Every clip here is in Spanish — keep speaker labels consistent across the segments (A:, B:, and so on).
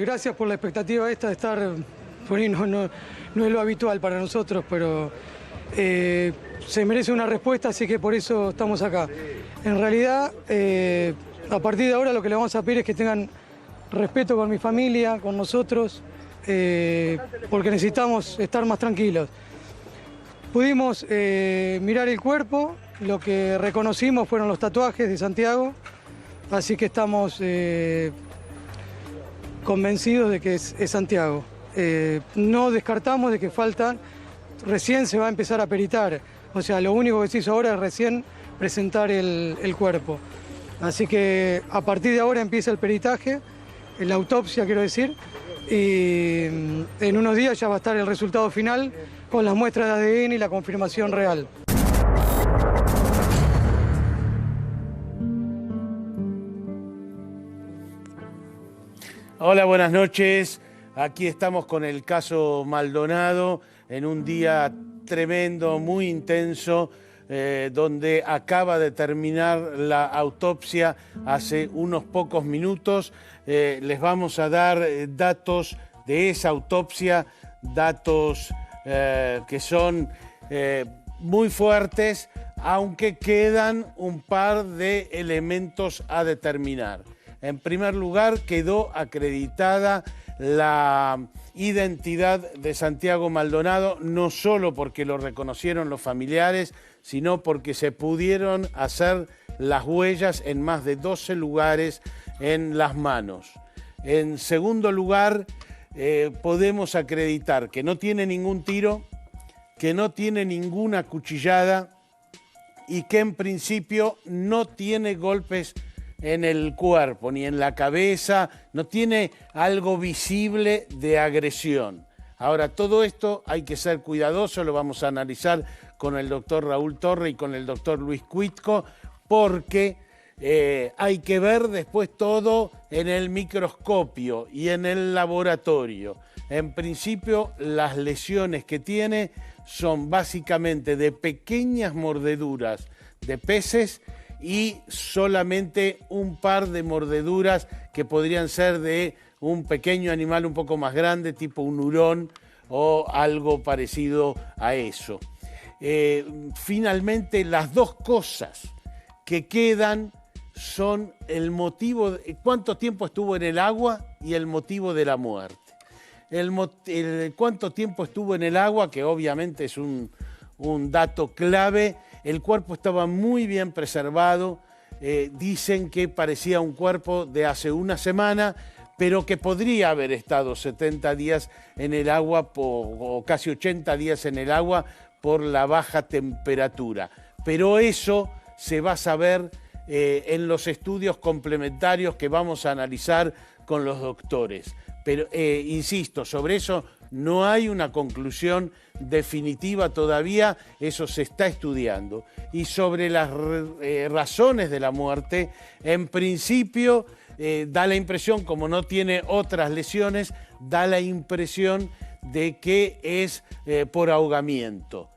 A: Gracias por la expectativa esta de estar, por ahí no es lo habitual para nosotros, pero se merece una respuesta, así que por eso estamos acá. En realidad, a partir de ahora lo que le vamos a pedir es que tengan respeto con mi familia, con nosotros, porque necesitamos estar más tranquilos. Pudimos mirar el cuerpo, lo que reconocimos fueron los tatuajes de Santiago, así que estamos convencidos de que es Santiago. No descartamos de que faltan, recién se va a empezar a peritar, o sea, lo único que se hizo ahora es recién presentar el cuerpo. Así que a partir de ahora empieza el peritaje, la autopsia quiero decir, y en unos días ya va a estar el resultado final con las muestras de ADN y la confirmación real.
B: Hola, buenas noches. Aquí estamos con el caso Maldonado en un día tremendo, muy intenso, donde acaba de terminar la autopsia hace unos pocos minutos. Les vamos a dar datos de esa autopsia, datos que son muy fuertes, aunque quedan un par de elementos a determinar. En primer lugar, quedó acreditada la identidad de Santiago Maldonado, no solo porque lo reconocieron los familiares, sino porque se pudieron hacer las huellas en más de 12 lugares en las manos. En segundo lugar, podemos acreditar que no tiene ningún tiro, que no tiene ninguna cuchillada y que en principio no tiene golpes en el cuerpo, ni en la cabeza, no tiene algo visible de agresión. Ahora, todo esto hay que ser cuidadoso, lo vamos a analizar con el doctor Raúl Torre y con el doctor Luis Cuitco, porque hay que ver después todo en el microscopio y en el laboratorio. En principio, las lesiones que tiene son básicamente de pequeñas mordeduras de peces y solamente un par de mordeduras que podrían ser de un pequeño animal un poco más grande, tipo un hurón o algo parecido a eso. Finalmente, las dos cosas que quedan son el motivo, de cuánto tiempo estuvo en el agua y el motivo de la muerte. Cuánto tiempo estuvo en el agua, que obviamente es un dato clave. El cuerpo estaba muy bien preservado, dicen que parecía un cuerpo de hace una semana, pero que podría haber estado 70 días en el agua o casi 80 días en el agua por la baja temperatura. Pero eso se va a saber en los estudios complementarios que vamos a analizar con los doctores. Pero, insisto, sobre eso no hay una conclusión definitiva todavía, eso se está estudiando. Y sobre las razones de la muerte, en principio da la impresión, como no tiene otras lesiones, da la impresión de que es por ahogamiento.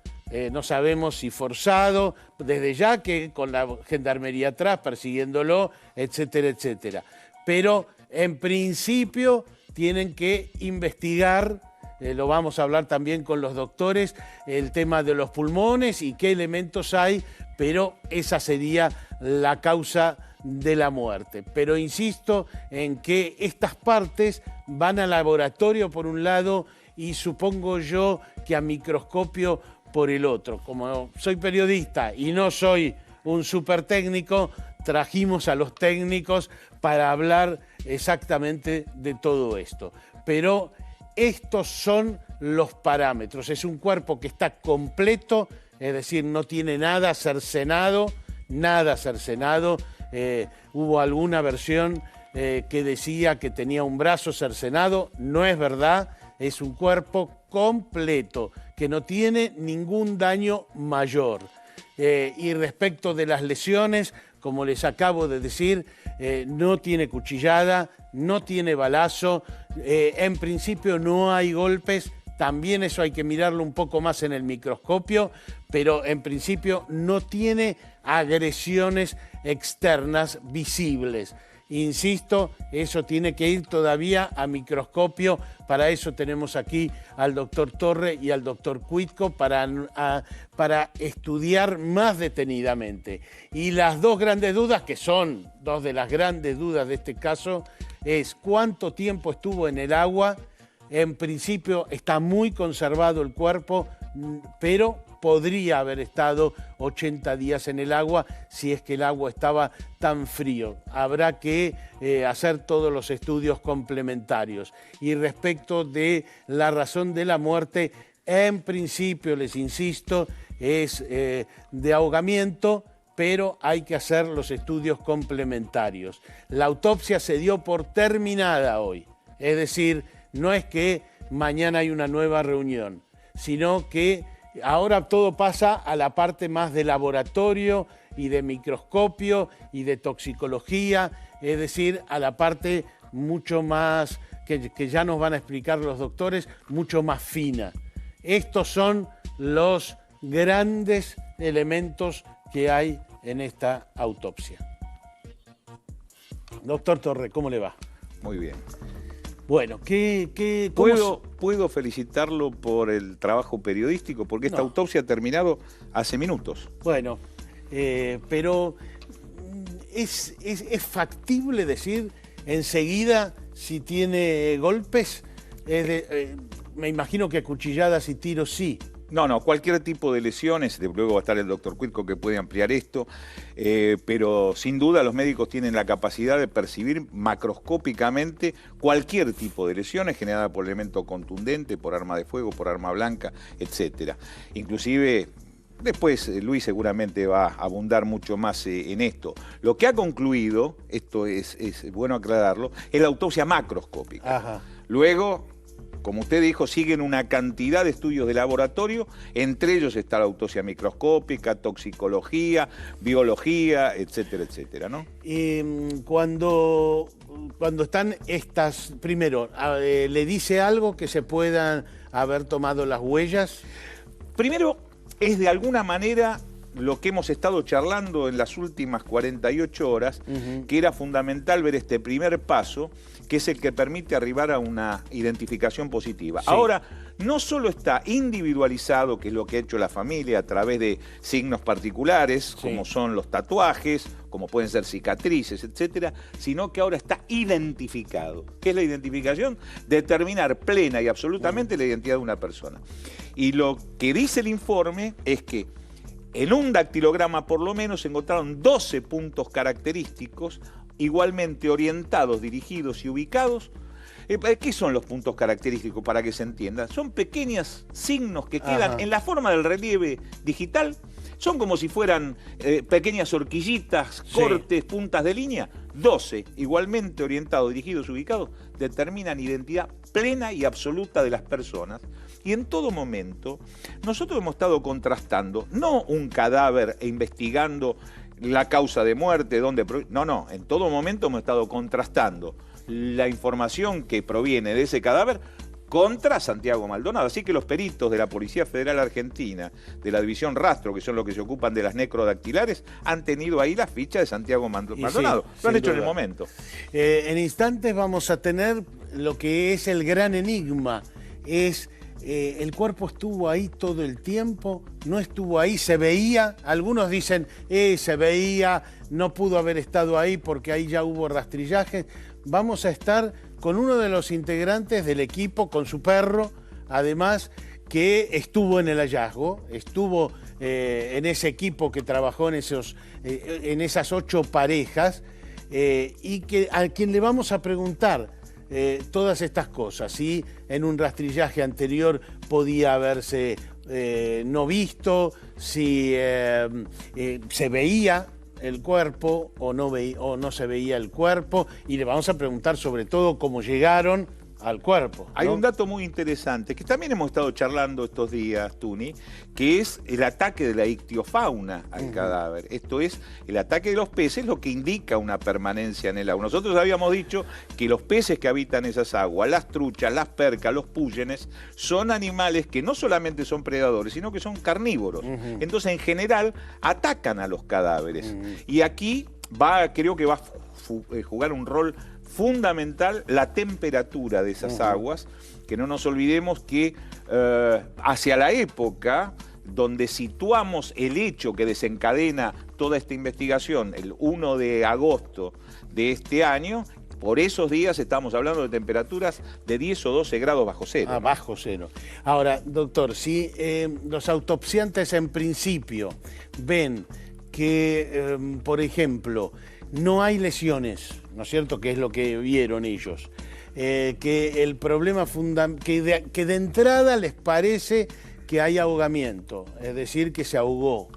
B: No sabemos si forzado, desde ya que con la gendarmería atrás persiguiéndolo, etcétera, etcétera. Pero en principio tienen que investigar, lo vamos a hablar también con los doctores, el tema de los pulmones y qué elementos hay, pero esa sería la causa de la muerte. Pero insisto en que estas partes van al laboratorio por un lado y supongo yo que a microscopio por el otro. Como soy periodista y no soy un súper técnico, trajimos a los técnicos para hablar exactamente de todo esto. Pero estos son los parámetros. Es un cuerpo que está completo, es decir, no tiene nada cercenado, nada cercenado. Hubo alguna versión que decía que tenía un brazo cercenado. No es verdad, es un cuerpo completo, que no tiene ningún daño mayor. Y respecto de las lesiones, como les acabo de decir, no tiene cuchillada, no tiene balazo, en principio no hay golpes también eso hay que mirarlo un poco más en el microscopio, pero en principio no tiene agresiones externas visibles. Insisto, eso tiene que ir todavía a microscopio. Para eso tenemos aquí al doctor Torre y al doctor Cuitco para estudiar más detenidamente. Y las dos grandes dudas, que son dos de las grandes dudas de este caso, es cuánto tiempo estuvo en el agua. En principio está muy conservado el cuerpo, pero podría haber estado 80 días en el agua si es que el agua estaba tan frío. Habrá que hacer todos los estudios complementarios. Y respecto de la razón de la muerte, en principio, les insisto, es de ahogamiento, pero hay que hacer los estudios complementarios. La autopsia se dio por terminada hoy, es decir, no es que mañana hay una nueva reunión, sino que ahora todo pasa a la parte más de laboratorio y de microscopio y de toxicología, es decir, a la parte mucho más, que ya nos van a explicar los doctores, mucho más fina. Estos son los grandes elementos que hay en esta autopsia. Doctor Torre, ¿cómo le va?
C: Muy bien.
B: Bueno,
C: ¿Puedo felicitarlo por el trabajo periodístico? Porque esta autopsia ha terminado hace minutos.
B: Bueno, pero ¿es factible decir enseguida si tiene golpes? Me imagino que cuchilladas y tiros sí.
C: No, cualquier tipo de lesiones, luego va a estar el doctor Cuitco que puede ampliar esto, pero sin duda los médicos tienen la capacidad de percibir macroscópicamente cualquier tipo de lesiones generada por elemento contundente, por arma de fuego, por arma blanca, etcétera. Inclusive, después Luis seguramente va a abundar mucho más en esto. Lo que ha concluido, esto es bueno aclararlo, es la autopsia macroscópica.
B: Ajá.
C: Luego, como usted dijo, siguen una cantidad de estudios de laboratorio, entre ellos está la autopsia microscópica, toxicología, biología, etcétera, etcétera, ¿no?
B: Cuando están estas, primero, ¿le dice algo que se puedan haber tomado las huellas?
C: Primero, es de alguna manera lo que hemos estado charlando en las últimas 48 horas, que era fundamental ver este primer paso, que es el que permite arribar a una identificación positiva. Sí. Ahora, no solo está individualizado, que es lo que ha hecho la familia a través de signos particulares, sí, como son los tatuajes, como pueden ser cicatrices, etcétera, sino que ahora está identificado. ¿Qué es la identificación? Determinar plena y absolutamente la identidad de una persona. Y lo que dice el informe es que en un dactilograma por lo menos se encontraron 12 puntos característicos igualmente orientados, dirigidos y ubicados. ¿Qué son los puntos característicos para que se entienda? Son pequeños signos que quedan en la forma del relieve digital. Son como si fueran pequeñas horquillitas, cortes, sí, puntas de línea. 12, igualmente orientados, dirigidos, ubicados, determinan identidad plena y absoluta de las personas. Y en todo momento, nosotros hemos estado contrastando, no un cadáver e investigando la causa de muerte, no, en todo momento hemos estado contrastando la información que proviene de ese cadáver contra Santiago Maldonado. Así que los peritos de la Policía Federal Argentina, de la División Rastro, que son los que se ocupan de las necrodactilares, han tenido ahí la ficha de Santiago Maldonado. Sí, lo han hecho en el momento.
B: En instantes vamos a tener lo que es el gran enigma. El cuerpo estuvo ahí todo el tiempo, no estuvo ahí, se veía, algunos dicen, se veía, no pudo haber estado ahí porque ahí ya hubo rastrillajes. Vamos a estar con uno de los integrantes del equipo, con su perro, además, que estuvo en el hallazgo, estuvo en ese equipo que trabajó en esas 8 parejas, y a quien le vamos a preguntar todas estas cosas, si en un rastrillaje anterior podía haberse no visto, si se veía el cuerpo o no se veía el cuerpo, y le vamos a preguntar sobre todo cómo llegaron al cuerpo.
C: Hay
B: ¿no?
C: un dato muy interesante que también hemos estado charlando estos días, Tuni, que es el ataque de la ictiofauna al cadáver. Esto es, el ataque de los peces, lo que indica una permanencia en el agua. Nosotros habíamos dicho que los peces que habitan esas aguas, las truchas, las percas, los púyenes, son animales que no solamente son predadores, sino que son carnívoros. Entonces, en general, atacan a los cadáveres. Y aquí creo que va a jugar un rol fundamental la temperatura de esas aguas, que no nos olvidemos que hacia la época donde situamos el hecho que desencadena toda esta investigación, el 1 de agosto de este año, por esos días estamos hablando de temperaturas de 10 o 12 grados bajo cero.
B: Ah, bajo cero. Ahora, doctor, si los autopsiantes en principio ven que, por ejemplo, no hay lesiones, ¿no es cierto?, que es lo que vieron ellos, que el problema que de entrada les parece que hay ahogamiento, es decir, que se ahogó.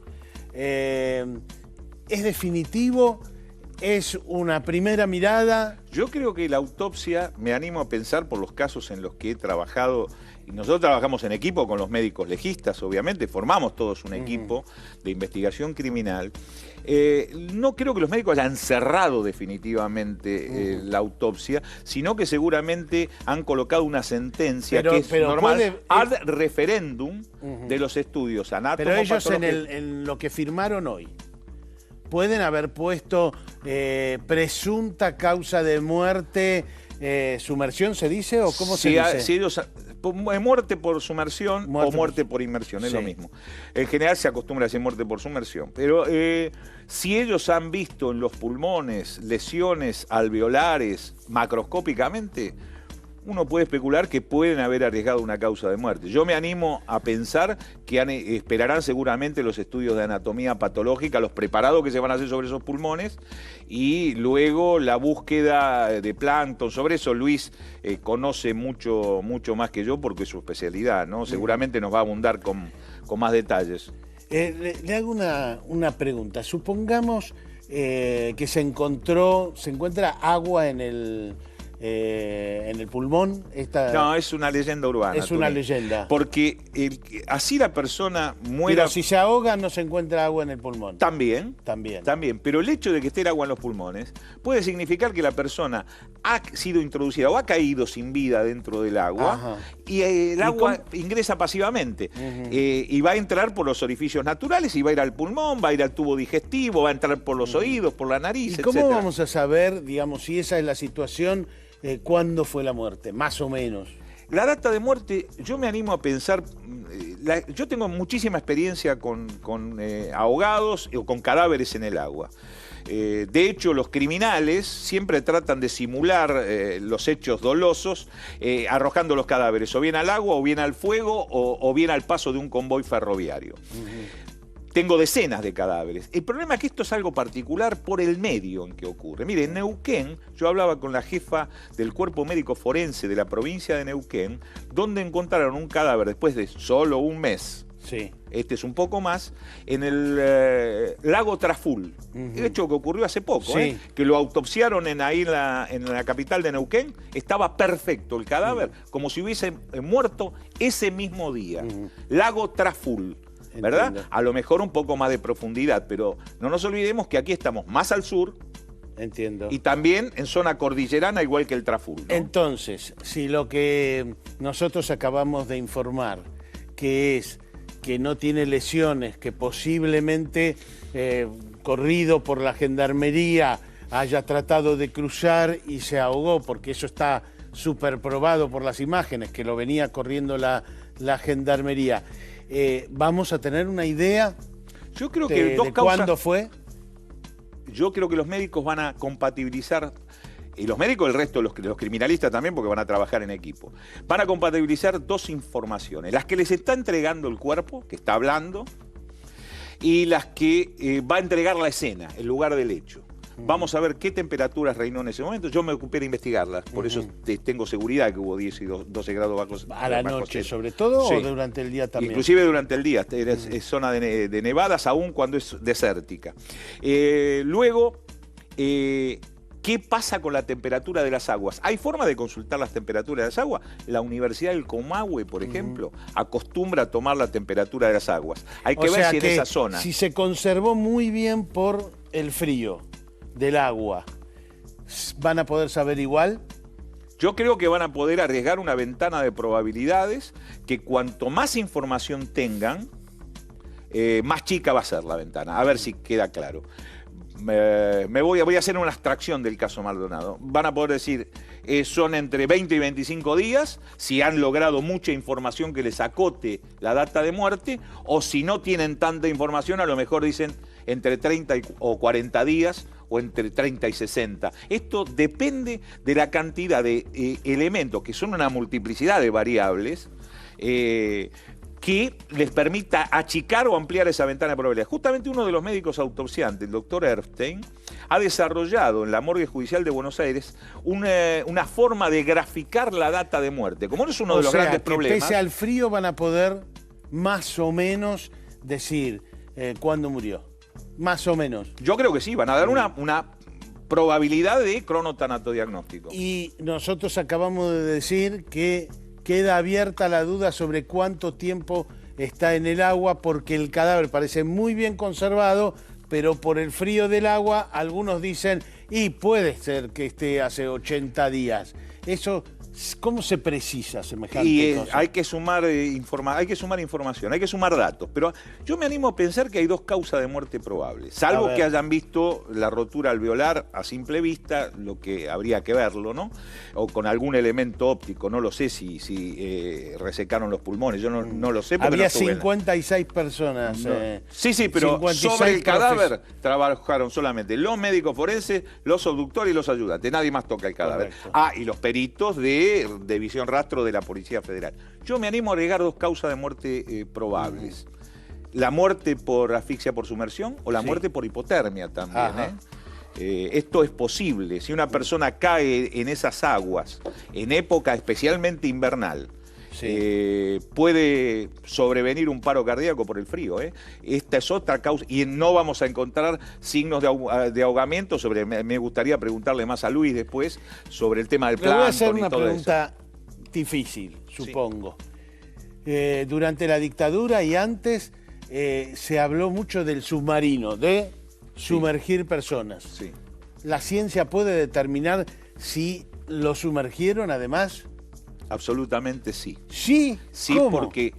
B: ¿Es definitivo? ¿Es una primera mirada?
C: Yo creo que la autopsia, me animo a pensar por los casos en los que he trabajado, y nosotros trabajamos en equipo con los médicos legistas, obviamente, formamos todos un equipo de investigación criminal. No creo que los médicos hayan cerrado definitivamente la autopsia, sino que seguramente han colocado una sentencia que es normal ad referendum de los estudios anatomopatológicos.
B: Pero ellos en lo que firmaron hoy, ¿pueden haber puesto presunta causa de muerte, sumersión se dice, o cómo se dice?
C: Si ellos, muerte por sumersión o muerte por inmersión, es lo mismo. En general se acostumbra a decir muerte por sumersión, pero si ellos han visto en los pulmones lesiones alveolares macroscópicamente, uno puede especular que pueden haber arriesgado una causa de muerte. Yo me animo a pensar que esperarán seguramente los estudios de anatomía patológica, los preparados que se van a hacer sobre esos pulmones, y luego la búsqueda de plancton. Sobre eso Luis conoce mucho más que yo porque es su especialidad, ¿no? Seguramente nos va a abundar con más detalles.
B: Le hago una pregunta. Supongamos que se encuentra agua en el pulmón.
C: No, es una leyenda urbana.
B: Es una leyenda.
C: Porque así la persona muera...
B: Pero si se ahoga no se encuentra agua en el pulmón.
C: También.
B: También.
C: Pero el hecho de que esté el agua en los pulmones puede significar que la persona ha sido introducida o ha caído sin vida dentro del agua y el agua ingresa pasivamente y va a entrar por los orificios naturales y va a ir al pulmón, va a ir al tubo digestivo, va a entrar por los oídos, por la nariz,
B: ¿Y cómo vamos a saber, digamos, si esa es la situación, cuándo fue la muerte, más o menos?
C: La data de muerte, yo me animo a pensar, yo tengo muchísima experiencia con ahogados o con cadáveres en el agua. De hecho, los criminales siempre tratan de simular los hechos dolosos arrojando los cadáveres o bien al agua o bien al fuego o bien al paso de un convoy ferroviario. Tengo decenas de cadáveres. El problema es que esto es algo particular por el medio en que ocurre. Mire, en Neuquén, yo hablaba con la jefa del Cuerpo Médico Forense de la provincia de Neuquén, donde encontraron un cadáver después de solo un mes.
B: Sí.
C: Este es un poco más, en el lago Traful. El hecho que ocurrió hace poco, que lo autopsiaron ahí en la capital de Neuquén, estaba perfecto el cadáver, como si hubiese muerto ese mismo día. Lago Traful. ¿Verdad?
B: Entiendo.
C: A lo mejor un poco más de profundidad, pero no nos olvidemos que aquí estamos más al sur.
B: Entiendo.
C: Y también en zona cordillerana, igual que el Traful, ¿no?
B: Entonces, si lo que nosotros acabamos de informar, que es que no tiene lesiones, que posiblemente corrido por la gendarmería haya tratado de cruzar y se ahogó, porque eso está súper probado por las imágenes, que lo venía corriendo la gendarmería. ¿Vamos a tener una idea
C: Yo creo que dos causas,
B: cuándo fue?
C: Yo creo que los médicos van a compatibilizar, y los médicos, el resto, los criminalistas también, porque van a trabajar en equipo, van a compatibilizar dos informaciones: las que les está entregando el cuerpo, que está hablando, y las que va a entregar la escena, el lugar del hecho. Vamos a ver qué temperaturas reinó en ese momento. Yo me ocupé de investigarlas, por eso tengo seguridad que hubo 10 y 12 grados bajos.
B: ¿A la noche sobre todo o durante el día también?
C: Inclusive durante el día, es zona de nevadas, aún cuando es desértica. Luego, ¿qué ¿Qué pasa con la temperatura de las aguas? ¿Hay forma de consultar las temperaturas de las aguas? La Universidad del Comahue, por ejemplo, acostumbra a tomar la temperatura de las aguas. Hay que ver si en esa zona...
B: Si se conservó muy bien por el frío del agua, ¿van a poder saber igual?
C: Yo creo que van a poder arriesgar una ventana de probabilidades que cuanto más información tengan, más chica va a ser la ventana. A ver si queda claro. Voy a hacer una abstracción del caso Maldonado. Van a poder decir, son entre 20 y 25 días, si han logrado mucha información que les acote la data de muerte, o si no tienen tanta información, a lo mejor dicen entre 30 o 40 días, o entre 30 y 60. Esto depende de la cantidad de elementos, que son una multiplicidad de variables, que les permita achicar o ampliar esa ventana de probabilidad. Justamente uno de los médicos autopsiantes, el doctor Erstein, ha desarrollado en la morgue judicial de Buenos Aires una forma de graficar la data de muerte. Como no es uno de los grandes problemas...
B: Pese al frío van a poder más o menos decir cuándo murió. Más o menos.
C: Yo creo que sí, van a dar una probabilidad de cronotanatodiagnóstico.
B: Y nosotros acabamos de decir que queda abierta la duda sobre cuánto tiempo está en el agua, porque el cadáver parece muy bien conservado, pero por el frío del agua, algunos dicen, y puede ser que esté hace 80 días. Eso, ¿cómo se precisa semejante cosa?
C: Hay que sumar información, hay que sumar datos. Pero yo me animo a pensar que hay dos causas de muerte probables. Salvo que hayan visto la rotura alveolar a simple vista, lo que habría que verlo, ¿no? O con algún elemento óptico, no lo sé si resecaron los pulmones, yo no lo sé.
B: Había no 56 personas.
C: Sí, pero sobre el cadáver trabajaron solamente los médicos forenses, los obductores y los ayudantes. Nadie más toca el cadáver.
B: Correcto.
C: Y los peritos de visión rastro de la Policía Federal. Yo me animo a agregar dos causas de muerte probables. La muerte por asfixia por sumersión o la muerte por hipotermia también. Esto es posible. Si una persona cae en esas aguas en época especialmente invernal, puede sobrevenir un paro cardíaco por el frío. Esta es otra causa y no vamos a encontrar signos de ahogamiento. Me gustaría preguntarle más a Luis después sobre el tema del plancton.
B: Le voy a hacer una
C: todo
B: pregunta difícil, supongo. Durante la dictadura y antes se habló mucho del submarino, de sumergir personas.
C: Sí.
B: ¿La ciencia puede determinar si lo sumergieron además?
C: Absolutamente sí.
B: ¿Sí?
C: Sí,
B: ¿cómo?
C: porque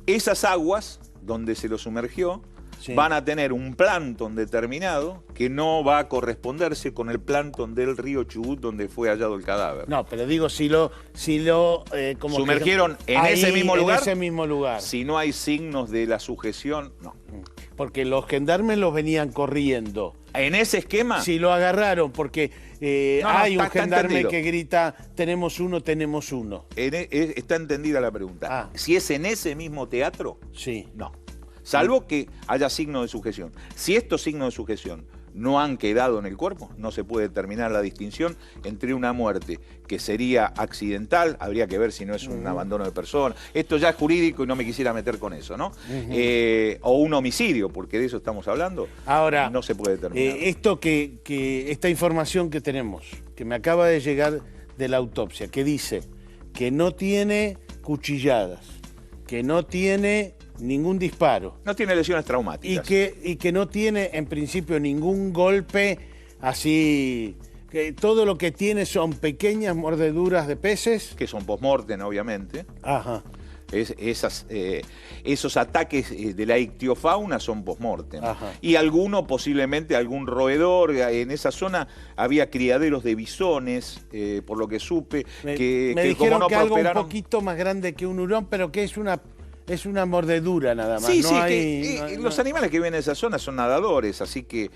C: esas aguas donde se lo sumergió van a tener un plancton determinado que no va a corresponderse con el plancton del río Chubut donde fue hallado el cadáver.
B: No, pero digo, si lo como
C: sumergieron en ese mismo lugar. Si no hay signos de la sujeción, no.
B: Porque los gendarmes los venían corriendo.
C: En ese esquema.
B: Si lo agarraron, porque hay un gendarme que grita, tenemos uno, tenemos uno.
C: Está entendida la pregunta. Si es en ese mismo teatro, no. Salvo que haya signos de sujeción. Si estos signos de sujeción no han quedado en el cuerpo, no se puede determinar la distinción entre una muerte que sería accidental, habría que ver si no es un abandono de persona, esto ya es jurídico y no me quisiera meter con eso, ¿no? O un homicidio, porque de eso estamos hablando.
B: Ahora,
C: no se puede determinar.
B: Esta información que tenemos, que me acaba de llegar de la autopsia, que dice que no tiene cuchilladas, que no tiene ningún disparo.
C: No tiene lesiones traumáticas.
B: Y que no tiene, en principio, ningún golpe así. Que todo lo que tiene son pequeñas mordeduras de peces.
C: Que son post-mortem, obviamente.
B: Ajá.
C: Esos ataques de la ictiofauna son post-mortem. Y posiblemente algún roedor. En esa zona había criaderos de bisones, por lo que supe.
B: Me
C: que
B: dijeron
C: como no
B: que algo un
C: prosperaron...
B: poquito más grande que un hurón, pero que es una mordedura nada más.
C: Los animales que viven en esa zona son nadadores, así que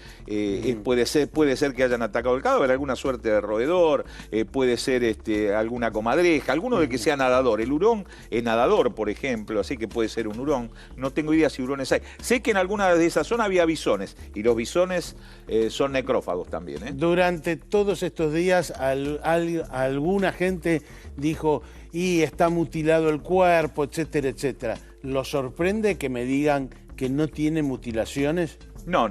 C: puede ser que hayan atacado el cadáver, alguna suerte de roedor, puede ser alguna comadreja, alguno de que sea nadador. El hurón es nadador, por ejemplo, así que puede ser un hurón. No tengo idea si hurones hay. Sé que en alguna de esas zonas había bisones, y los bisones son necrófagos también.
B: Durante todos estos días alguna gente dijo, y está mutilado el cuerpo, etcétera, etcétera. ¿Lo sorprende que me digan que no tiene mutilaciones?
C: No.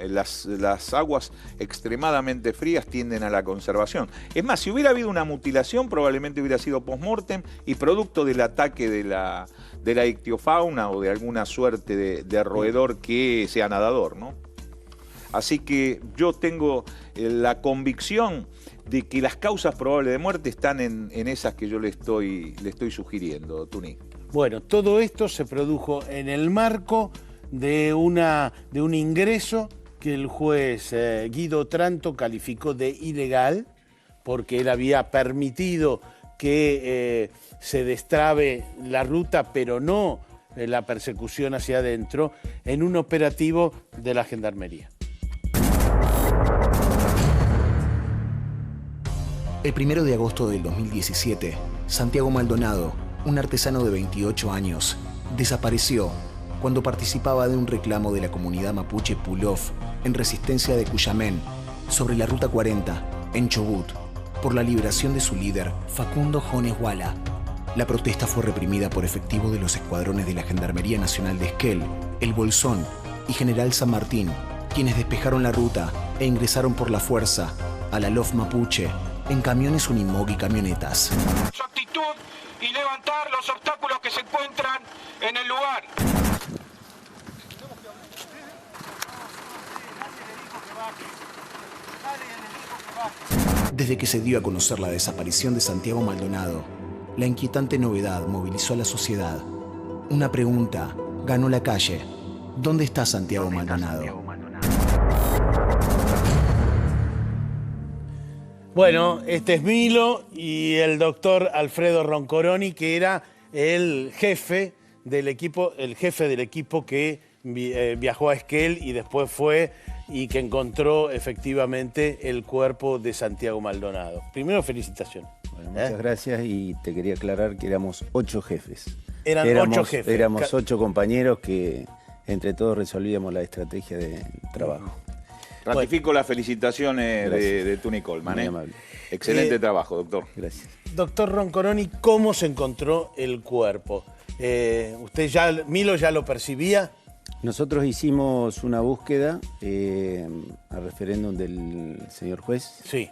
C: Las aguas extremadamente frías tienden a la conservación. Es más, si hubiera habido una mutilación, probablemente hubiera sido post-mortem y producto del ataque de la ictiofauna o de alguna suerte de roedor que sea nadador, ¿no? Así que yo tengo la convicción de que las causas probables de muerte están en esas que yo le estoy sugiriendo, Tuni.
B: Bueno, todo esto se produjo en el marco de un ingreso que el juez Guido Otranto calificó de ilegal, porque él había permitido que se destrabe la ruta, pero no la persecución hacia adentro, en un operativo de la Gendarmería.
D: El 1 de agosto del 2017, Santiago Maldonado, un artesano de 28 años, desapareció cuando participaba de un reclamo de la comunidad mapuche Pulov en resistencia de Cuyamén sobre la Ruta 40 en Chubut por la liberación de su líder, Facundo Jones Wala. La protesta fue reprimida por efectivos de los escuadrones de la Gendarmería Nacional de Esquel, El Bolsón y General San Martín, quienes despejaron la ruta e ingresaron por la fuerza a la LOF mapuche en camiones Unimog y camionetas.
E: Su actitud y levantar los obstáculos que se encuentran en el lugar.
D: Desde que se dio a conocer la desaparición de Santiago Maldonado, la inquietante novedad movilizó a la sociedad. Una pregunta ganó la calle. ¿Dónde está Santiago Maldonado?
B: Bueno, este es Milo y el doctor Alfredo Roncoroni, que era el jefe del equipo que viajó a Esquel y después fue y que encontró efectivamente el cuerpo de Santiago Maldonado. Primero, felicitaciones.
F: Bueno, muchas gracias, y te quería aclarar que éramos 8 jefes.
B: Éramos 8 jefes.
F: Éramos 8 compañeros que entre todos resolvíamos la estrategia de trabajo.
C: Ratifico las felicitaciones de Tuni Coleman.
F: Muy amable.
C: Excelente trabajo, doctor.
F: Gracias.
B: Doctor Roncoroni, ¿cómo se encontró el cuerpo? Milo ya lo percibía.
F: Nosotros hicimos una búsqueda a referéndum del señor juez.
B: Sí.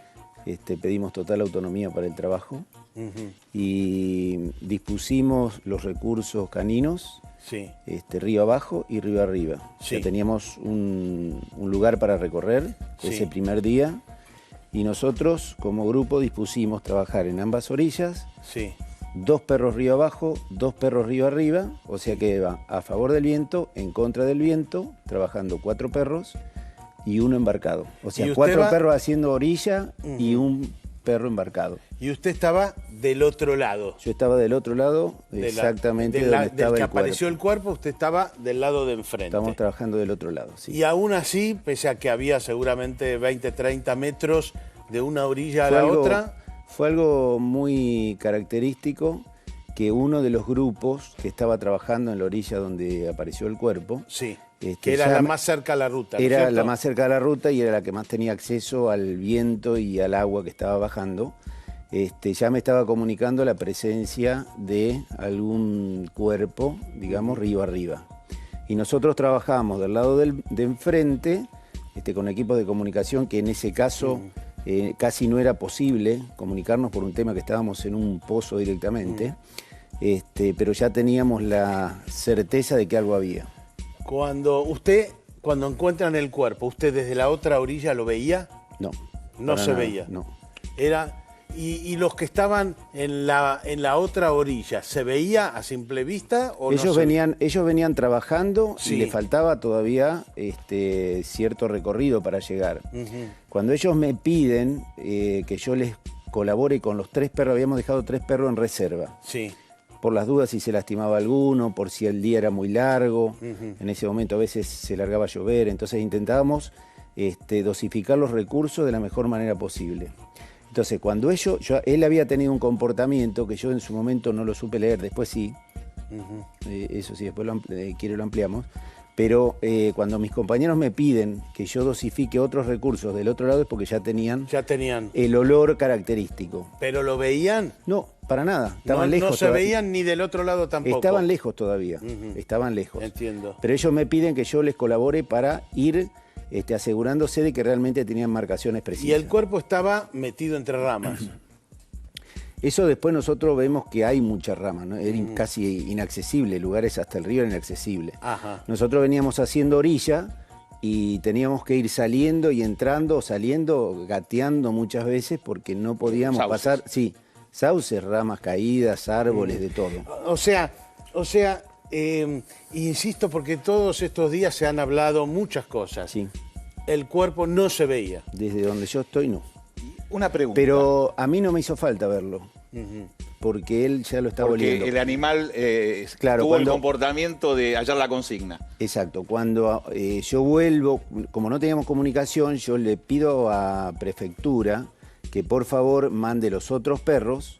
F: Pedimos total autonomía para el trabajo y dispusimos los recursos caninos,
B: sí,
F: río abajo y río arriba.
B: Sí.
F: Ya teníamos un lugar para recorrer ese primer día, y nosotros como grupo dispusimos trabajar en ambas orillas.
B: Sí.
F: 2 perros río abajo, 2 perros río arriba, o sea que va a favor del viento, en contra del viento, trabajando 4 perros y 1 embarcado. O sea, 4 perros haciendo orilla y 1 perro embarcado.
B: Y usted estaba del otro lado.
F: Yo estaba del otro lado, exactamente donde estaba el cuerpo. Del que
B: apareció el cuerpo, usted estaba del lado de enfrente.
F: Estábamos trabajando del otro lado, sí.
B: Y aún así, pese a que había seguramente 20, 30 metros de una orilla a la otra...
F: Fue algo muy característico que uno de los grupos que estaba trabajando en la orilla donde apareció el cuerpo...
B: Sí, que era la más cerca a la ruta, ¿no?
F: Era la más cerca a la ruta y era la que más tenía acceso al viento y al agua que estaba bajando. Ya me estaba comunicando la presencia de algún cuerpo, digamos, río arriba. Y nosotros trabajamos del lado de enfrente, con equipos de comunicación, que en ese caso... casi no era posible comunicarnos por un tema que estábamos en un pozo directamente, pero ya teníamos la certeza de que algo había.
B: Cuando encuentran el cuerpo, ¿usted desde la otra orilla lo veía?
F: No.
B: No se veía.
F: No.
B: ¿Y los que estaban en la otra orilla, se veía a simple vista o
F: ellos
B: no?
F: Ellos venían trabajando,
B: sí,
F: y le faltaba todavía cierto recorrido para llegar. Cuando ellos me piden que yo les colabore con los 3 perros, habíamos dejado 3 perros en reserva.
B: Sí.
F: Por las dudas si se lastimaba alguno, por si el día era muy largo. En ese momento a veces se largaba a llover, entonces intentábamos dosificar los recursos de la mejor manera posible. Entonces, cuando él había tenido un comportamiento que yo en su momento no lo supe leer, después sí, eso sí, después lo ampliamos. Pero cuando mis compañeros me piden que yo dosifique otros recursos del otro lado es porque ya tenían el olor característico.
B: ¿Pero lo veían?
F: No, para nada. Estaban lejos.
B: No se veían ni del otro lado tampoco.
F: Estaban lejos todavía. Estaban lejos.
B: Entiendo.
F: Pero ellos me piden que yo les colabore para ir asegurándose de que realmente tenían marcaciones precisas.
B: Y el cuerpo estaba metido entre ramas.
F: Eso después nosotros vemos que hay muchas ramas, ¿no? Era casi inaccesible, lugares hasta el río era inaccesible.
B: Ajá.
F: Nosotros veníamos haciendo orilla y teníamos que ir saliendo y entrando, saliendo, gateando muchas veces porque no podíamos pasar. Sí, sauces, ramas caídas, árboles, de todo.
B: O sea, insisto porque todos estos días se han hablado muchas cosas.
F: Sí.
B: El cuerpo no se veía.
F: Desde donde yo estoy, no.
C: Una pregunta.
F: Pero a mí no me hizo falta verlo, porque él ya lo estaba oliendo.
C: Porque el animal tuvo el comportamiento de hallar la consigna.
F: Exacto. Cuando yo vuelvo, como no teníamos comunicación, yo le pido a Prefectura que por favor mande los otros perros.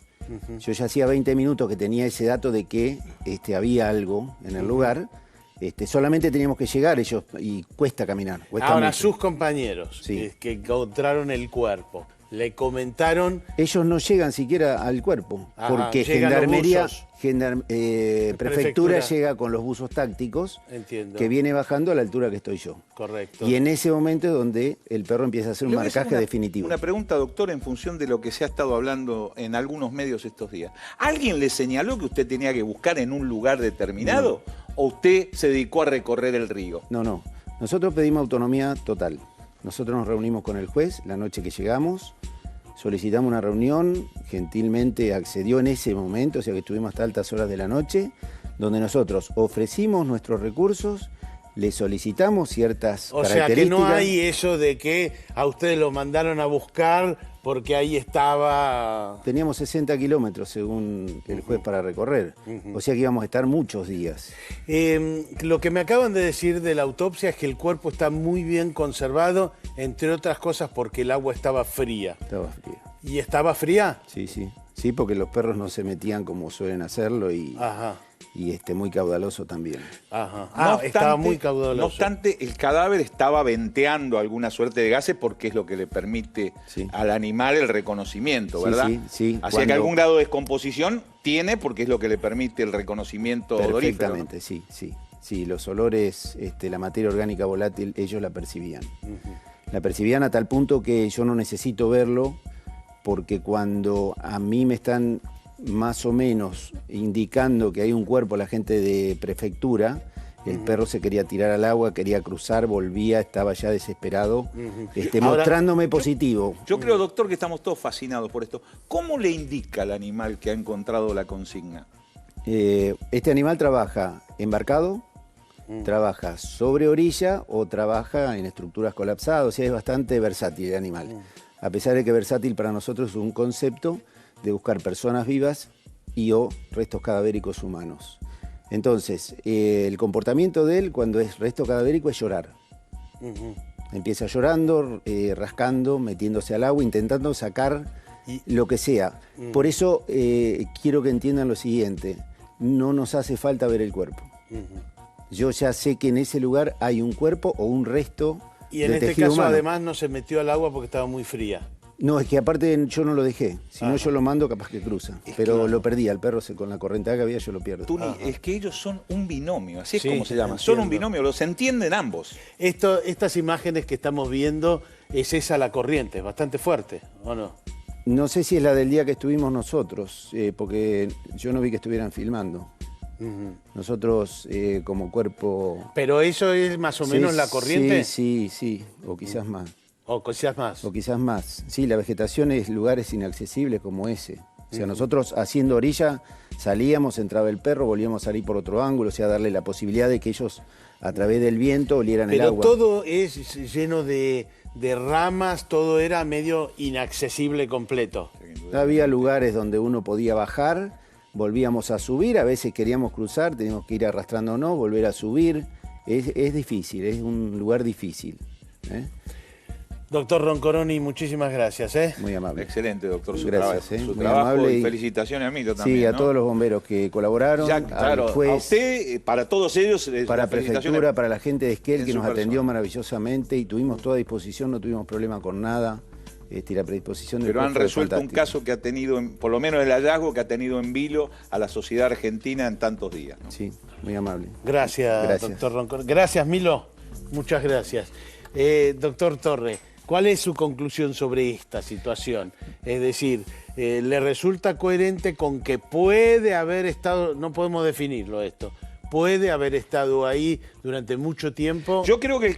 F: Yo ya hacía 20 minutos que tenía ese dato de que había algo en el lugar. Solamente teníamos que llegar ellos y cuesta caminar.
B: Ahora,
F: mucho.
B: sus compañeros que encontraron el cuerpo, le comentaron...
F: Ellos no llegan siquiera al cuerpo, porque
B: Gendarmería,
F: Prefectura llega con los buzos tácticos.
B: Entiendo.
F: Que viene bajando a la altura que estoy yo.
B: Correcto.
F: Y en ese momento es donde el perro empieza a hacer un marcaje definitivo.
C: Una pregunta, doctor, en función de lo que se ha estado hablando en algunos medios estos días. ¿Alguien le señaló que usted tenía que buscar en un lugar determinado? No. ¿O usted se dedicó a recorrer el río?
F: No. Nosotros pedimos autonomía total. Nosotros nos reunimos con el juez la noche que llegamos, solicitamos una reunión, gentilmente accedió en ese momento, o sea que estuvimos hasta altas horas de la noche, donde nosotros ofrecimos nuestros recursos, le solicitamos ciertas características.
B: O sea que no hay eso de que a ustedes lo mandaron a buscar porque ahí estaba...
F: Teníamos 60 kilómetros según el juez para recorrer, o sea que íbamos a estar muchos días.
B: Lo que me acaban de decir de la autopsia es que el cuerpo está muy bien conservado, entre otras cosas porque el agua estaba fría.
F: Estaba fría.
B: ¿Y estaba fría?
F: Sí, porque los perros no se metían como suelen hacerlo y...
B: Ajá.
F: Y muy caudaloso también.
B: Ajá. Estaba muy caudaloso.
C: No obstante, el cadáver estaba venteando alguna suerte de gases porque es lo que le permite al animal el reconocimiento, ¿verdad?
F: Sí.
C: Así que algún grado de descomposición tiene porque es lo que le permite el reconocimiento odorífero.
F: Perfectamente, sí. Los olores, la materia orgánica volátil, ellos la percibían. La percibían a tal punto que yo no necesito verlo porque cuando a mí me están más o menos indicando que hay un cuerpo, la gente de Prefectura, el perro se quería tirar al agua, quería cruzar, volvía, estaba ya desesperado, mostrándome positivo.
C: Yo creo, doctor, que estamos todos fascinados por esto. ¿Cómo le indica al animal que ha encontrado la consigna?
F: Este animal trabaja embarcado, trabaja sobre orilla o trabaja en estructuras colapsadas, o sea, es bastante versátil el animal. A pesar de que versátil para nosotros es un concepto de buscar personas vivas y o restos cadavéricos humanos. Entonces, el comportamiento de él cuando es resto cadavérico es llorar. Empieza llorando, rascando, metiéndose al agua, intentando sacar lo que sea. Por eso quiero que entiendan lo siguiente, no nos hace falta ver el cuerpo. Yo ya sé que en ese lugar hay un cuerpo o un resto
B: y en este caso humano. Además no se metió al agua porque estaba muy fría.
F: No, es que aparte yo no lo dejé, si no yo lo mando capaz que cruza, pero lo perdí, al perro con la correntada que había yo lo pierdo.
C: Tuni, es que ellos son un binomio, así es como se llama, son un binomio, los entienden ambos.
B: Estas imágenes que estamos viendo, es esa la corriente, es bastante fuerte, ¿o no?
F: No sé si es la del día que estuvimos nosotros, porque yo no vi que estuvieran filmando. Nosotros como cuerpo...
B: ¿Pero eso es más o menos la corriente?
F: Sí, o quizás más.
B: O quizás más.
F: O quizás más. Sí, la vegetación es lugares inaccesibles como ese. O sea, nosotros haciendo orilla salíamos, entraba el perro, volvíamos a salir por otro ángulo, o sea, darle la posibilidad de que ellos a través del viento olieran el agua.
B: Pero todo es lleno de ramas, todo era medio inaccesible completo.
F: Había lugares donde uno podía bajar, volvíamos a subir, a veces queríamos cruzar, teníamos que ir arrastrándonos, volver a subir. Es difícil, es un lugar difícil.
B: Doctor Roncoroni, muchísimas gracias.
F: Muy amable.
C: Excelente, doctor.
F: Gracias.
C: Su
F: Muy
C: trabajo
F: amable
C: y felicitaciones a Milo también.
F: Sí, a
C: ¿no?
F: todos los bomberos que colaboraron,
C: Ya, claro,
F: al juez,
C: a usted, para todos ellos.
F: para
C: felicitaciones
F: Prefectura, para la gente de Esquel
C: en
F: que
C: su
F: nos atendió
C: persona.
F: maravillosamente y tuvimos toda disposición, no tuvimos problema con nada. Y la predisposición del
C: Pero
F: juez
C: han
F: fue
C: resuelto un
F: fantástica.
C: caso que ha tenido, por lo menos el hallazgo que ha tenido en vilo a la sociedad argentina en tantos días, ¿no?
F: Sí, muy amable.
B: Gracias, doctor Roncoroni. Gracias, Milo. Muchas gracias. Doctor Torre, ¿cuál es su conclusión sobre esta situación? Es decir, ¿le resulta coherente con que puede haber estado, no podemos definirlo esto, puede haber estado ahí durante mucho tiempo?
C: Yo creo que el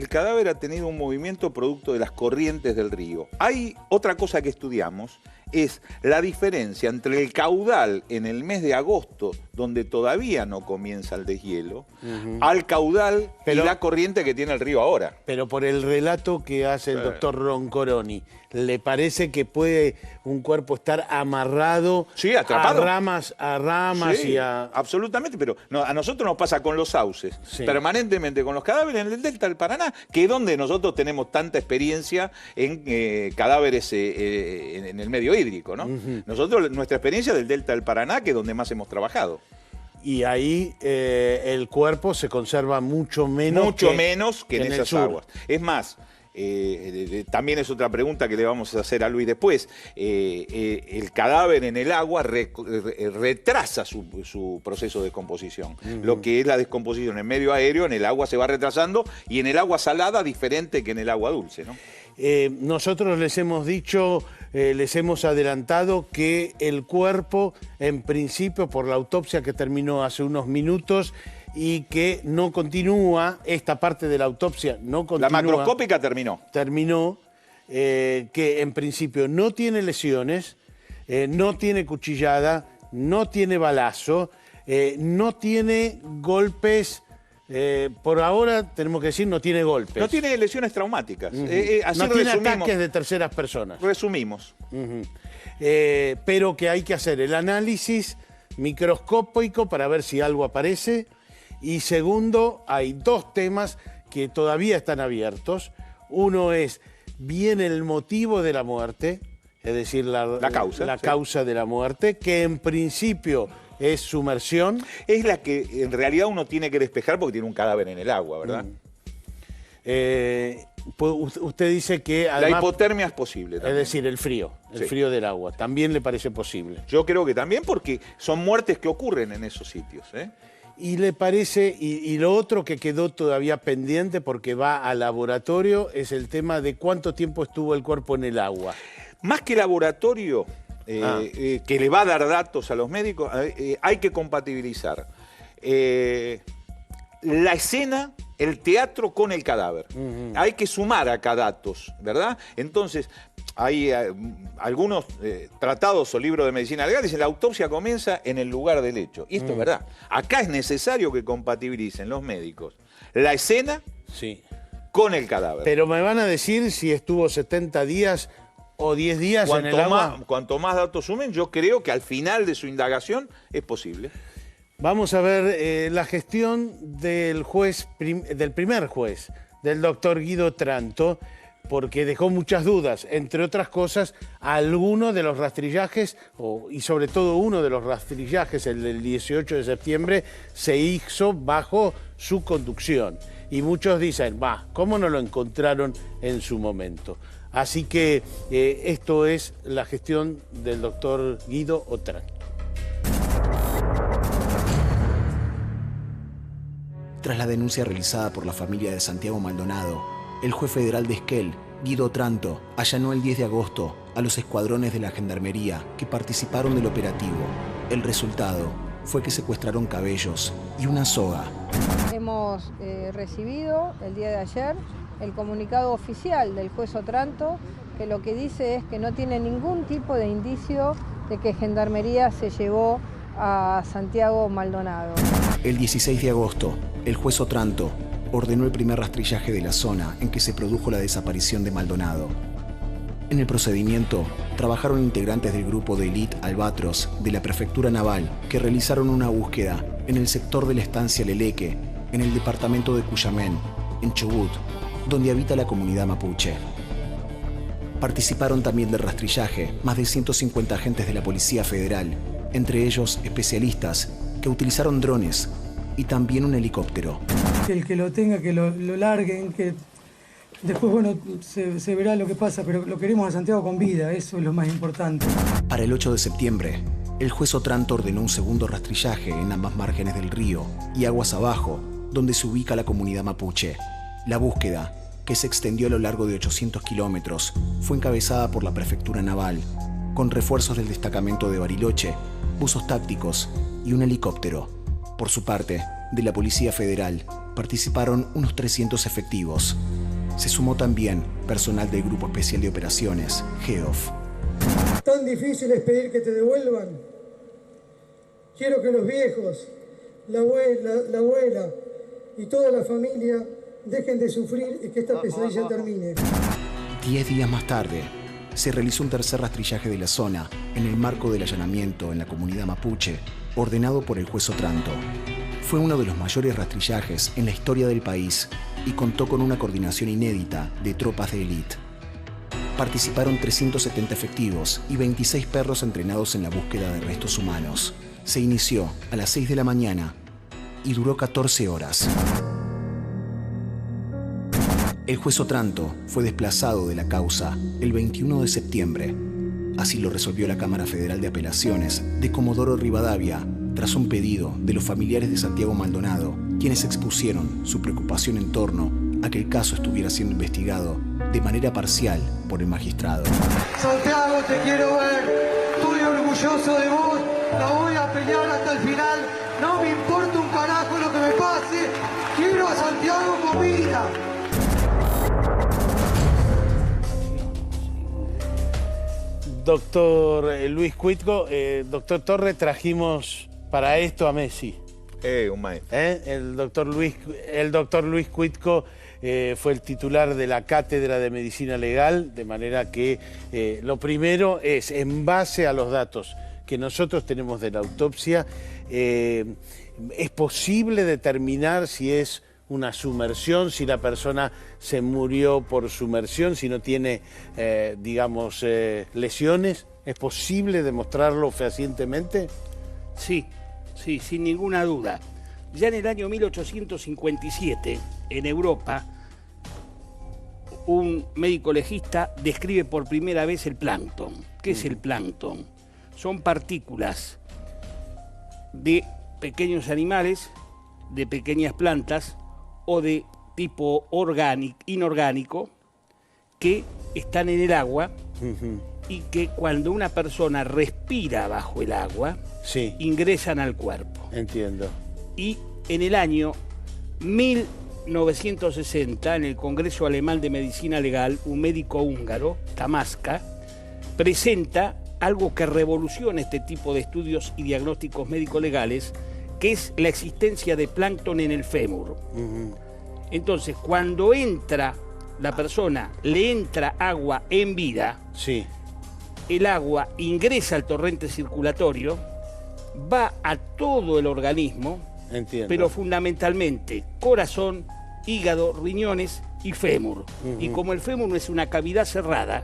C: cadáver ha tenido un movimiento producto de las corrientes del río. Hay otra cosa que estudiamos, es la diferencia entre el caudal en el mes de agosto, donde todavía no comienza el deshielo, al caudal y la corriente que tiene el río ahora.
B: Pero por el relato que hace el doctor Roncoroni, ¿le parece que puede un cuerpo estar amarrado
C: atrapado.
B: a ramas
C: Sí,
B: y a...
C: absolutamente, pero a nosotros nos pasa con los sauces, permanentemente con los cadáveres en el delta del Paraná, que es donde nosotros tenemos tanta experiencia en cadáveres en el medio hídrico, ¿no? Nosotros, nuestra experiencia del delta del Paraná, que es donde más hemos trabajado.
B: Y ahí el cuerpo se conserva mucho menos que
C: en esas aguas. Es más, también es otra pregunta que le vamos a hacer a Luis después. El cadáver en el agua retrasa su proceso de descomposición. Lo que es la descomposición en medio aéreo, en el agua se va retrasando, y en el agua salada diferente que en el agua dulce, ¿no?
B: Nosotros les hemos dicho, les hemos adelantado que el cuerpo, en principio, por la autopsia que terminó hace unos minutos, y que no continúa, esta parte de la autopsia no continúa.
C: La macroscópica terminó.
B: Terminó, que en principio no tiene lesiones, no tiene cuchillada, no tiene balazo, no tiene golpes. Por ahora tenemos que decir no tiene golpes.
C: No tiene lesiones traumáticas. Así
B: no tiene
C: resumimos.
B: ataques de terceras personas.
C: Resumimos.
B: Pero que hay que hacer el análisis microscópico para ver si algo aparece. Y segundo, hay dos temas que todavía están abiertos. Uno es bien el motivo de la muerte, es decir, la causa de la muerte, que en principio es sumersión.
C: Es la que en realidad uno tiene que despejar porque tiene un cadáver en el agua, ¿verdad?
B: Usted dice que además,
C: la hipotermia es posible también.
B: Es decir, el frío del agua, ¿también le parece posible?
C: Yo creo que también, porque son muertes que ocurren en esos sitios, ¿eh?
B: Y le parece, y lo otro que quedó todavía pendiente porque va al laboratorio, es el tema de cuánto tiempo estuvo el cuerpo en el agua.
C: Más que laboratorio, que le va a dar datos a los médicos, hay que compatibilizar la escena, el teatro con el cadáver. Hay que sumar acá datos, ¿verdad? Entonces, hay algunos tratados o libros de medicina legal que dicen la autopsia comienza en el lugar del hecho. Y esto es verdad. Acá es necesario que compatibilicen los médicos la escena con el cadáver.
B: Pero me van a decir si estuvo 70 días o 10 días en el agua.
C: Cuanto más datos sumen, yo creo que al final de su indagación es posible.
B: Vamos a ver la gestión del primer juez, del doctor Guido Tranto, porque dejó muchas dudas, entre otras cosas, algunos de los rastrillajes, y sobre todo uno de los rastrillajes, el del 18 de septiembre, se hizo bajo su conducción. Y muchos dicen, ¿cómo no lo encontraron en su momento? Así que esto es la gestión del doctor Guido Tranto.
D: Tras la denuncia realizada por la familia de Santiago Maldonado, el juez federal de Esquel, Guido Tranto, allanó el 10 de agosto a los escuadrones de la Gendarmería que participaron del operativo. El resultado fue que secuestraron cabellos y una soga.
G: Hemos recibido el día de ayer el comunicado oficial del juez Otranto, que lo que dice es que no tiene ningún tipo de indicio de que Gendarmería se llevó a Santiago Maldonado.
D: El 16 de agosto, el juez Otranto ordenó el primer rastrillaje de la zona en que se produjo la desaparición de Maldonado. En el procedimiento, trabajaron integrantes del grupo de élite Albatros de la Prefectura Naval que realizaron una búsqueda en el sector de la estancia Leleque, en el departamento de Cuyamén, en Chubut, donde habita la comunidad mapuche. Participaron también del rastrillaje más de 150 agentes de la Policía Federal, entre ellos especialistas que utilizaron drones y también un helicóptero.
A: El que lo tenga, que lo larguen, que después, bueno, se verá lo que pasa, pero lo queremos a Santiago con vida, eso es lo más importante.
D: Para el 8 de septiembre, el juez Otranto ordenó un segundo rastrillaje en ambas márgenes del río y aguas abajo, donde se ubica la comunidad mapuche. La búsqueda, que se extendió a lo largo de 800 kilómetros, fue encabezada por la Prefectura Naval, con refuerzos del destacamento de Bariloche, buzos tácticos y un helicóptero. Por su parte, de la Policía Federal, participaron unos 300 efectivos. Se sumó también personal del Grupo Especial de Operaciones, GEOF.
A: ¿Tan difícil es pedir que te devuelvan? Quiero que los viejos, la abuela y toda la familia dejen de sufrir y que esta pesadilla termine.
D: 10 días más tarde, se realizó un tercer rastrillaje de la zona en el marco del allanamiento en la comunidad mapuche, ordenado por el juez Otranto. Fue uno de los mayores rastrillajes en la historia del país y contó con una coordinación inédita de tropas de élite. Participaron 370 efectivos y 26 perros entrenados en la búsqueda de restos humanos. Se inició a las 6 de la mañana y duró 14 horas. El juez Otranto fue desplazado de la causa el 21 de septiembre. Así lo resolvió la Cámara Federal de Apelaciones de Comodoro Rivadavia, tras un pedido de los familiares de Santiago Maldonado, quienes expusieron su preocupación en torno a que el caso estuviera siendo investigado de manera parcial por el magistrado.
A: Santiago, te quiero ver, estoy orgulloso de vos, la voy a pelear hasta el final, no me importa un carajo lo que me pase, quiero a Santiago con vida.
B: Doctor Luis Cuitco, doctor Torre, trajimos para esto a Messi.
C: Un maestro.
B: El doctor Luis Cuitco fue el titular de la Cátedra de Medicina Legal, de manera que lo primero es, en base a los datos que nosotros tenemos de la autopsia, ¿es posible determinar si es una sumersión, si la persona se murió por sumersión, si no tiene, lesiones? ¿Es posible demostrarlo fehacientemente?
H: Sí, sin ninguna duda. Ya en el año 1857, en Europa, un médico legista describe por primera vez el plancton. ¿Qué es el plancton? Son partículas de pequeños animales, de pequeñas plantas o de tipo inorgánico que están en el agua y que cuando una persona respira bajo el agua,
B: sí,
H: ingresan al cuerpo.
B: Entiendo.
H: Y en el año 1960, en el Congreso Alemán de Medicina Legal, un médico húngaro, Tamasca, presenta algo que revoluciona este tipo de estudios y diagnósticos médico-legales, que es la existencia de plancton en el fémur. Entonces, cuando entra la persona, le entra agua en vida,
B: sí,
H: el agua ingresa al torrente circulatorio, va a todo el organismo,
B: entiendo,
H: pero fundamentalmente corazón, hígado, riñones y fémur. Y como el fémur no es una cavidad cerrada,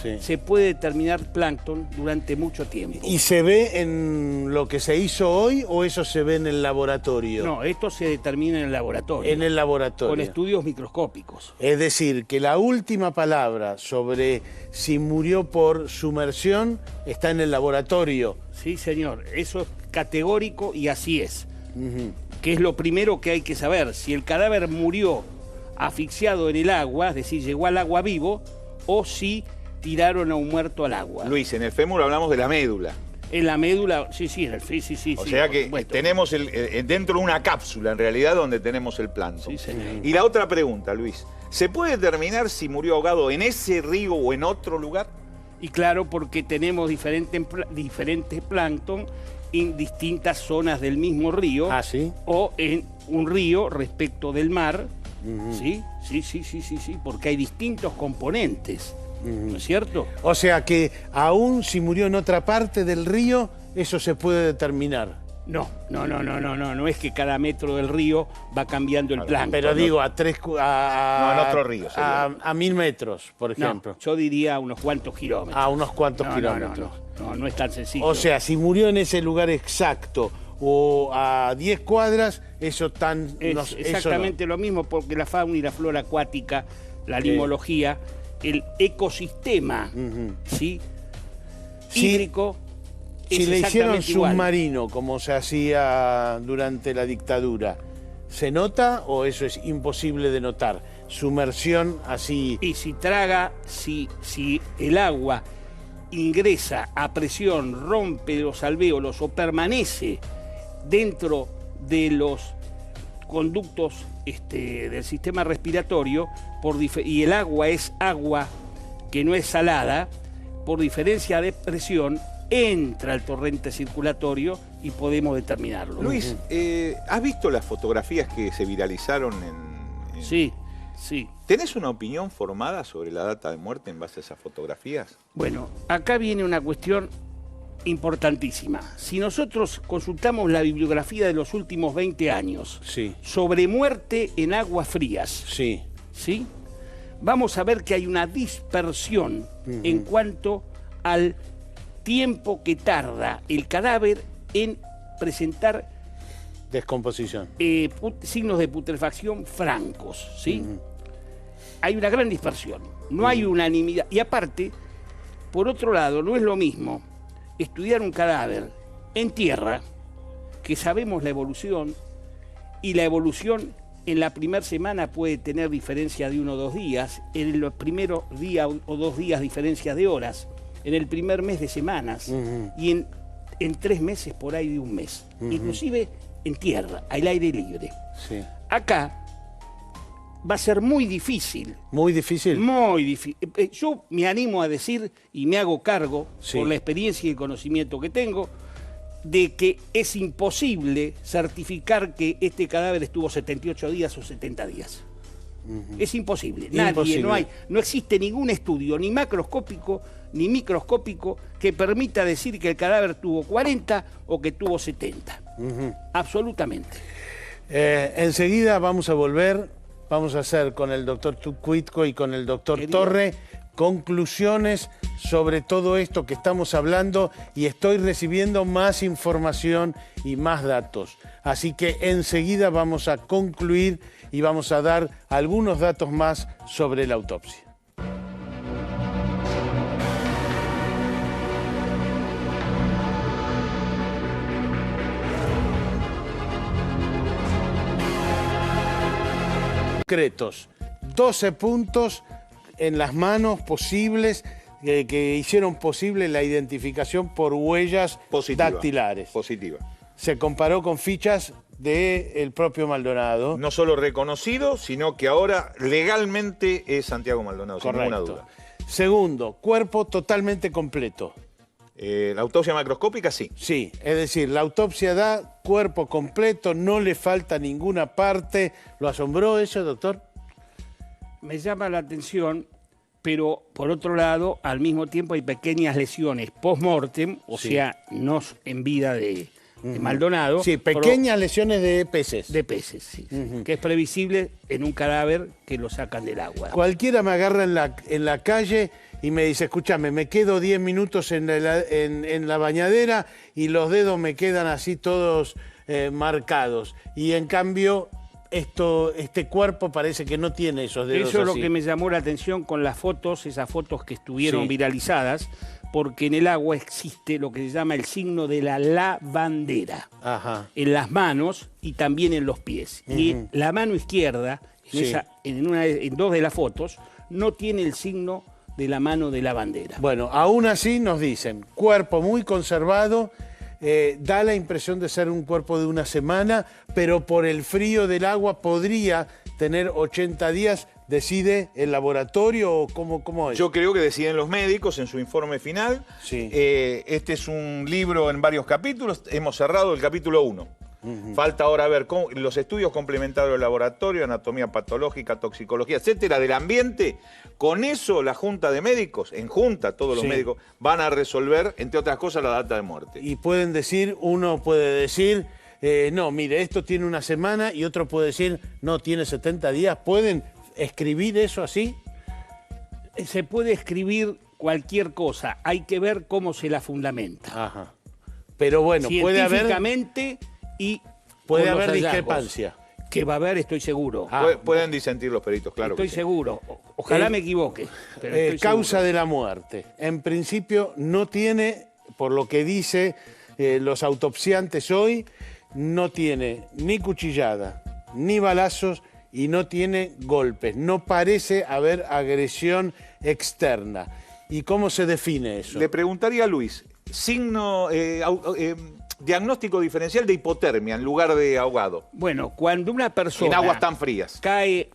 B: sí,
H: se puede determinar plancton durante mucho tiempo.
B: ¿Y se ve en lo que se hizo hoy o eso se ve en el laboratorio?
H: No, esto se determina en el laboratorio.
B: En el laboratorio.
H: Con estudios microscópicos.
B: Es decir, que la última palabra sobre si murió por sumersión está en el laboratorio.
H: Sí, señor. Eso es categórico y así es. Que es lo primero que hay que saber. Si el cadáver murió asfixiado en el agua, es decir, llegó al agua vivo, o si tiraron a un muerto al agua.
C: Luis, en el fémur hablamos de la médula.
H: En la médula, sí, sí.
C: O sea que tenemos dentro de una cápsula, en realidad, donde tenemos el plancton.
H: Sí, señor.
C: Y la otra pregunta, Luis, ¿se puede determinar si murió ahogado en ese río o en otro lugar?
H: Y claro, porque tenemos diferentes plancton en distintas zonas del mismo río.
B: ¿Ah, sí?
H: O en un río respecto del mar. Sí, porque hay distintos componentes. ¿No es cierto?
B: O sea que aún si murió en otra parte del río, eso se puede determinar.
H: No es que cada metro del río va cambiando el plancton.
B: Pero digo,
C: no, en otro río sería.
B: A 1000 metros, por ejemplo.
H: No, yo diría unos cuantos kilómetros.
B: A unos cuantos kilómetros.
H: No es tan sencillo.
B: O sea, si murió en ese lugar exacto o a 10 cuadras, eso tan...
H: Es exactamente lo mismo, porque la fauna y la flora acuática, la limología, el ecosistema, ¿sí? Hídrico...
B: Si le hicieron submarino, como se hacía durante la dictadura, ¿se nota o eso es imposible de notar? Sumersión así...
H: Y si el agua ingresa a presión, rompe los alvéolos o permanece dentro de los conductos del sistema respiratorio, y el agua es agua que no es salada, por diferencia de presión, entra al torrente circulatorio y podemos determinarlo.
C: Luis, ¿has visto las fotografías que se viralizaron en...
H: Sí.
C: ¿Tenés una opinión formada sobre la data de muerte en base a esas fotografías?
H: Bueno, acá viene una cuestión importantísima. Si nosotros consultamos la bibliografía de los últimos 20 años sobre muerte en aguas frías, ¿sí? Vamos a ver que hay una dispersión en cuanto al tiempo que tarda el cadáver en presentar
B: descomposición,
H: signos de putrefacción francos, ¿sí? Hay una gran dispersión, no hay unanimidad. Y aparte, por otro lado, no es lo mismo estudiar un cadáver en tierra, que sabemos la evolución, y la evolución en la primera semana puede tener diferencia de 1 o 2 días, en los primeros días o 2 días diferencia de horas, en el primer mes de semanas, y en 3 meses por ahí de 1 mes. Inclusive en tierra, al aire libre. Acá va a ser muy difícil.
B: ¿Muy difícil?
H: Muy difícil. Yo me animo a decir, y me hago cargo, por la experiencia y el conocimiento que tengo, de que es imposible certificar que este cadáver estuvo 78 días o 70 días. Es imposible. Nadie, no existe ningún estudio, ni macroscópico, ni microscópico, que permita decir que el cadáver tuvo 40 o que tuvo 70. Absolutamente.
B: Enseguida vamos a volver, vamos a hacer con el doctor Cuitco y con el doctor Torre conclusiones sobre todo esto que estamos hablando, y estoy recibiendo más información y más datos. Así que enseguida vamos a concluir y vamos a dar algunos datos más sobre la autopsia. Concretos, 12 puntos en las manos posibles que hicieron posible la identificación por huellas dactilares.
C: Positiva.
B: Se comparó con fichas del propio Maldonado.
C: No solo reconocido, sino que ahora legalmente es Santiago Maldonado,
B: correcto,
C: sin ninguna duda.
B: Segundo, cuerpo totalmente completo.
C: ¿La autopsia macroscópica sí?
B: Sí, es decir, la autopsia da cuerpo completo, no le falta ninguna parte. ¿Lo asombró eso, doctor?
H: Me llama la atención, pero por otro lado, al mismo tiempo hay pequeñas lesiones post-mortem, o sea, no en vida de Maldonado.
B: Sí, pequeñas lesiones de peces.
H: De peces, sí. Que es previsible en un cadáver que lo sacan del agua.
B: Cualquiera me agarra en la calle y me dice, escúchame, me quedo 10 minutos en la bañadera y los dedos me quedan así todos marcados. Y en cambio, este cuerpo parece que no tiene esos dedos
H: Eso es
B: así.
H: lo que me llamó la atención con las fotos, esas fotos que estuvieron viralizadas, porque en el agua existe lo que se llama el signo de la lavandera. En las manos y también en los pies. Y la mano izquierda, en 2 de las fotos, no tiene el signo de la mano de la bandera.
B: Bueno, aún así nos dicen, cuerpo muy conservado, da la impresión de ser un cuerpo de 1 semana, pero por el frío del agua podría tener 80 días. ¿Decide el laboratorio o cómo es?
C: Yo creo que deciden los médicos en su informe final. Este es un libro en varios capítulos. Hemos cerrado el capítulo 1. Falta ahora ver cómo, los estudios complementarios del laboratorio, anatomía patológica, toxicología, etcétera, del ambiente. Con eso la junta de médicos, en junta todos los médicos, van a resolver, entre otras cosas, la data de muerte.
B: Y pueden decir, uno puede decir, no, mire, esto tiene una semana, y otro puede decir, no, tiene 70 días. ¿Pueden escribir eso así?
H: Se puede escribir cualquier cosa, hay que ver cómo se la fundamenta.
B: Ajá. Pero bueno, puede haber...
H: Científicamente y
B: puede
H: con los
B: haber
H: hallazgos.
B: discrepancia.
H: Que va a haber, estoy seguro.
C: Pueden disentir los peritos, claro.
H: Estoy
C: que sí.
H: seguro. Ojalá me equivoque. Pero estoy
B: causa
H: seguro.
B: de la muerte. En principio no tiene, por lo que dice los autopsiantes hoy, no tiene ni cuchillada, ni balazos y no tiene golpes. No parece haber agresión externa. ¿Y cómo se define eso?
C: Le preguntaría a Luis, diagnóstico diferencial de hipotermia en lugar de ahogado.
H: Bueno, cuando una persona...
C: En aguas tan frías.
H: Cae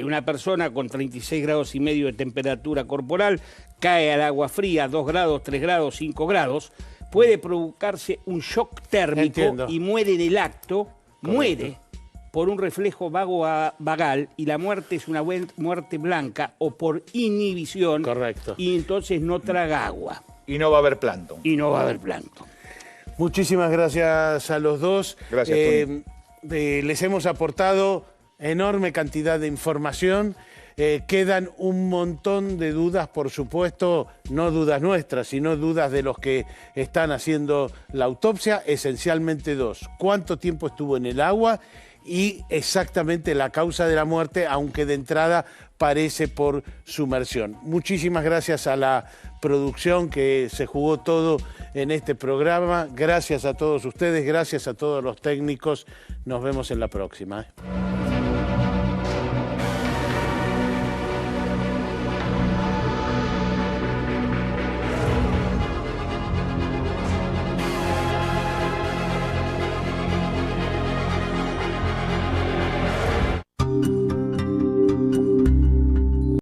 H: una persona con 36 grados y medio de temperatura corporal, cae al agua fría, 2 grados, 3 grados, 5 grados, puede provocarse un shock térmico.
B: Entiendo.
H: Y muere en el acto, muere por un reflejo vagal, y la muerte es una muerte blanca o por inhibición.
B: Correcto.
H: Y entonces no traga agua.
C: Y no va a haber plancton.
H: Y no va a haber plancton.
B: Muchísimas gracias a los dos.
C: Gracias, Tony.
B: Les hemos aportado enorme cantidad de información. Quedan un montón de dudas, por supuesto, no dudas nuestras, sino dudas de los que están haciendo la autopsia, esencialmente dos. ¿Cuánto tiempo estuvo en el agua? Y exactamente la causa de la muerte, aunque de entrada parece por sumersión. Muchísimas gracias a la producción que se jugó todo en este programa. Gracias a todos ustedes, gracias a todos los técnicos. Nos vemos en la próxima.